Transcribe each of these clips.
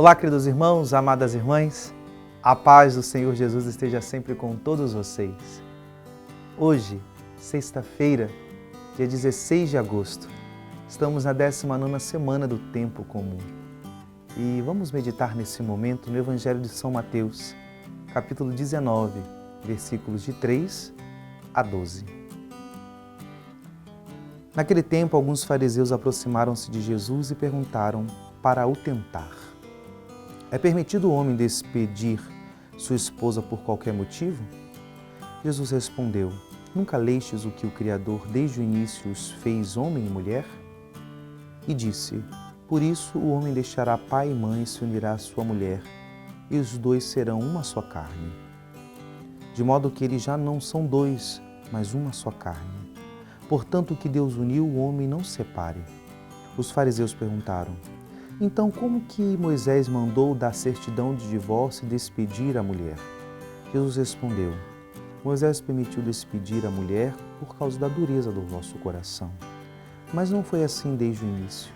Olá, queridos irmãos, amadas irmãs, a paz do Senhor Jesus esteja sempre com todos vocês. Hoje, sexta-feira, dia 16 de agosto, estamos na 19ª semana do Tempo Comum e vamos meditar nesse momento no Evangelho de São Mateus, capítulo 19, versículos de 3 a 12. Naquele tempo, alguns fariseus aproximaram-se de Jesus e perguntaram para o tentar: é permitido o homem despedir sua esposa por qualquer motivo? Jesus respondeu: nunca lestes o que o Criador desde o início os fez homem e mulher? E disse: por isso o homem deixará pai e mãe e se unirá à sua mulher, e os dois serão uma só carne. De modo que eles já não são dois, mas uma só carne. Portanto, o que Deus uniu, o homem não separe. Os fariseus perguntaram: então, como que Moisés mandou dar certidão de divórcio e despedir a mulher? Jesus respondeu: Moisés permitiu despedir a mulher por causa da dureza do vosso coração. Mas não foi assim desde o início.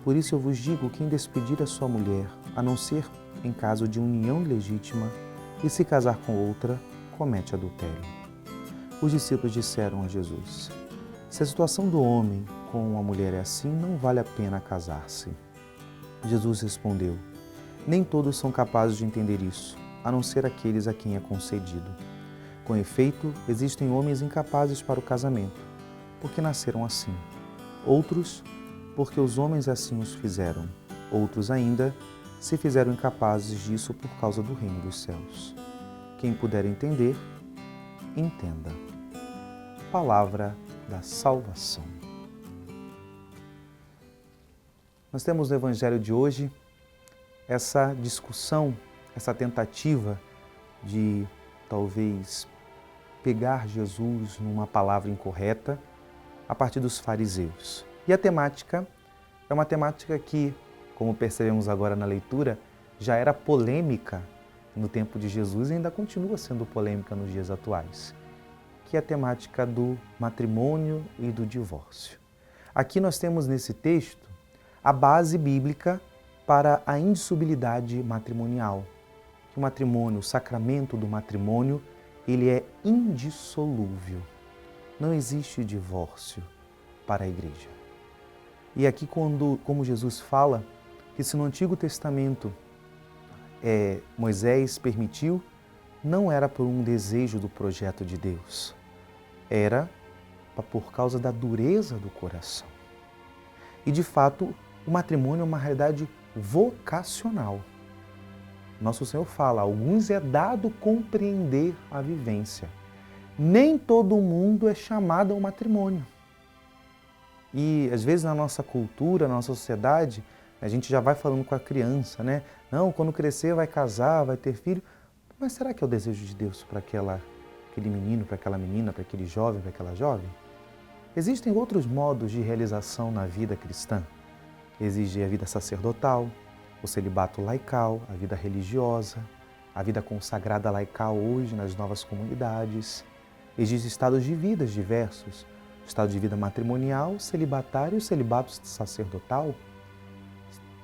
Por isso eu vos digo, quem despedir a sua mulher, a não ser em caso de união ilegítima, e se casar com outra, comete adultério. Os discípulos disseram a Jesus: se a situação do homem com a mulher é assim, não vale a pena casar-se. Jesus respondeu: nem todos são capazes de entender isso, a não ser aqueles a quem é concedido. Com efeito, existem homens incapazes para o casamento, porque nasceram assim. Outros, porque os homens assim os fizeram. Outros ainda, se fizeram incapazes disso por causa do reino dos céus. Quem puder entender, entenda. Palavra da salvação. Nós temos no Evangelho de hoje essa discussão, essa tentativa de talvez pegar Jesus numa palavra incorreta a partir dos fariseus. E a temática é uma temática que, como percebemos agora na leitura, já era polêmica no tempo de Jesus e ainda continua sendo polêmica nos dias atuais, que é a temática do matrimônio e do divórcio. Aqui nós temos nesse texto a base bíblica para a indissolubilidade matrimonial. O matrimônio, o sacramento do matrimônio, ele é indissolúvel. Não existe divórcio para a igreja. E aqui como Jesus fala que se no Antigo Testamento Moisés permitiu, não era por um desejo do projeto de Deus, era por causa da dureza do coração. E de fato, o matrimônio é uma realidade vocacional. Nosso Senhor fala: alguns é dado compreender a vivência. Nem todo mundo é chamado ao matrimônio. E às vezes na nossa cultura, na nossa sociedade, a gente já vai falando com a criança, né? Não, quando crescer vai casar, vai ter filho. Mas será que é o desejo de Deus para aquele menino, para aquela menina, para aquele jovem, para aquela jovem? Existem outros modos de realização na vida cristã. Existe a vida sacerdotal, o celibato laical, a vida religiosa, a vida consagrada laical hoje nas novas comunidades. Existem estados de vida diversos, o estado de vida matrimonial, celibatário e o celibato sacerdotal.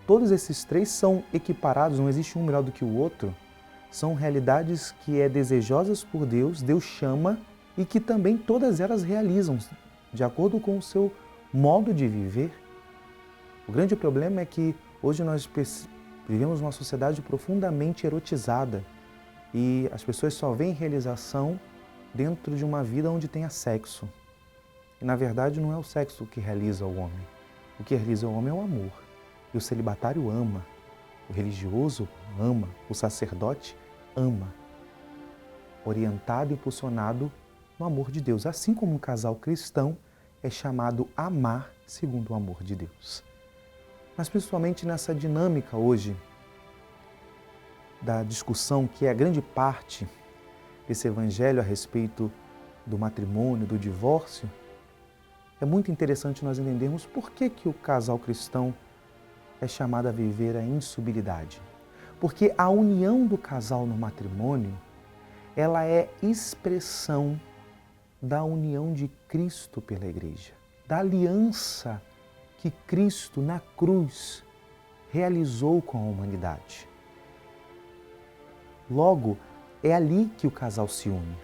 Todos esses três são equiparados, não existe um melhor do que o outro. São realidades que é desejosas por Deus, Deus chama e que também todas elas realizam de acordo com o seu modo de viver. O grande problema é que hoje nós vivemos uma sociedade profundamente erotizada e as pessoas só veem realização dentro de uma vida onde tenha sexo. E na verdade não é o sexo que realiza o homem. O que realiza o homem é o amor. E o celibatário ama, o religioso ama, o sacerdote ama. Orientado e impulsionado no amor de Deus. Assim como um casal cristão é chamado a amar segundo o amor de Deus. Mas principalmente nessa dinâmica hoje da discussão, que é a grande parte desse evangelho a respeito do matrimônio, do divórcio, é muito interessante nós entendermos por que o casal cristão é chamado a viver a indissolubilidade. Porque a união do casal no matrimônio, ela é expressão da união de Cristo pela igreja, da aliança que Cristo na cruz realizou com a humanidade. Logo, é ali que o casal se une.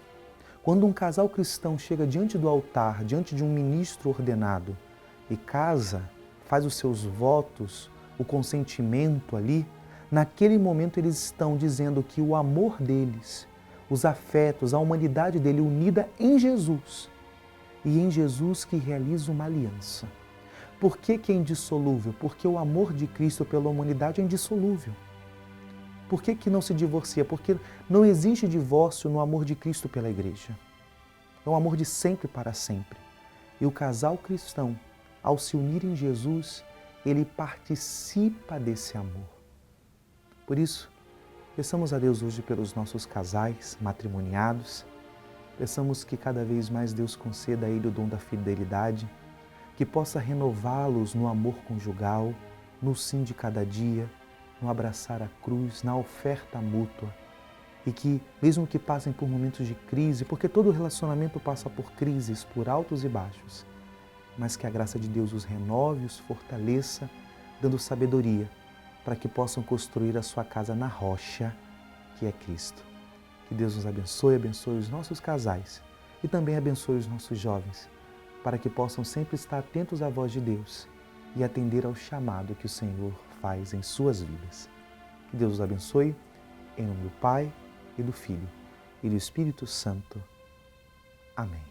Quando um casal cristão chega diante do altar, diante de um ministro ordenado e casa, faz os seus votos, o consentimento ali, naquele momento eles estão dizendo que o amor deles, os afetos, a humanidade dele unida em Jesus e em Jesus que realiza uma aliança. Por que é indissolúvel? Porque o amor de Cristo pela humanidade é indissolúvel. Por que não se divorcia? Porque não existe divórcio no amor de Cristo pela igreja. É um amor de sempre para sempre. E o casal cristão, ao se unir em Jesus, ele participa desse amor. Por isso, peçamos a Deus hoje pelos nossos casais matrimoniados, peçamos que cada vez mais Deus conceda a ele o dom da fidelidade, que possa renová-los no amor conjugal, no sim de cada dia, no abraçar a cruz, na oferta mútua. E que, mesmo que passem por momentos de crise, porque todo relacionamento passa por crises, por altos e baixos, mas que a graça de Deus os renove, os fortaleça, dando sabedoria para que possam construir a sua casa na rocha, que é Cristo. Que Deus nos abençoe, abençoe os nossos casais e também abençoe os nossos jovens, para que possam sempre estar atentos à voz de Deus e atender ao chamado que o Senhor faz em suas vidas. Que Deus os abençoe, em nome do Pai, e do Filho, e do Espírito Santo. Amém.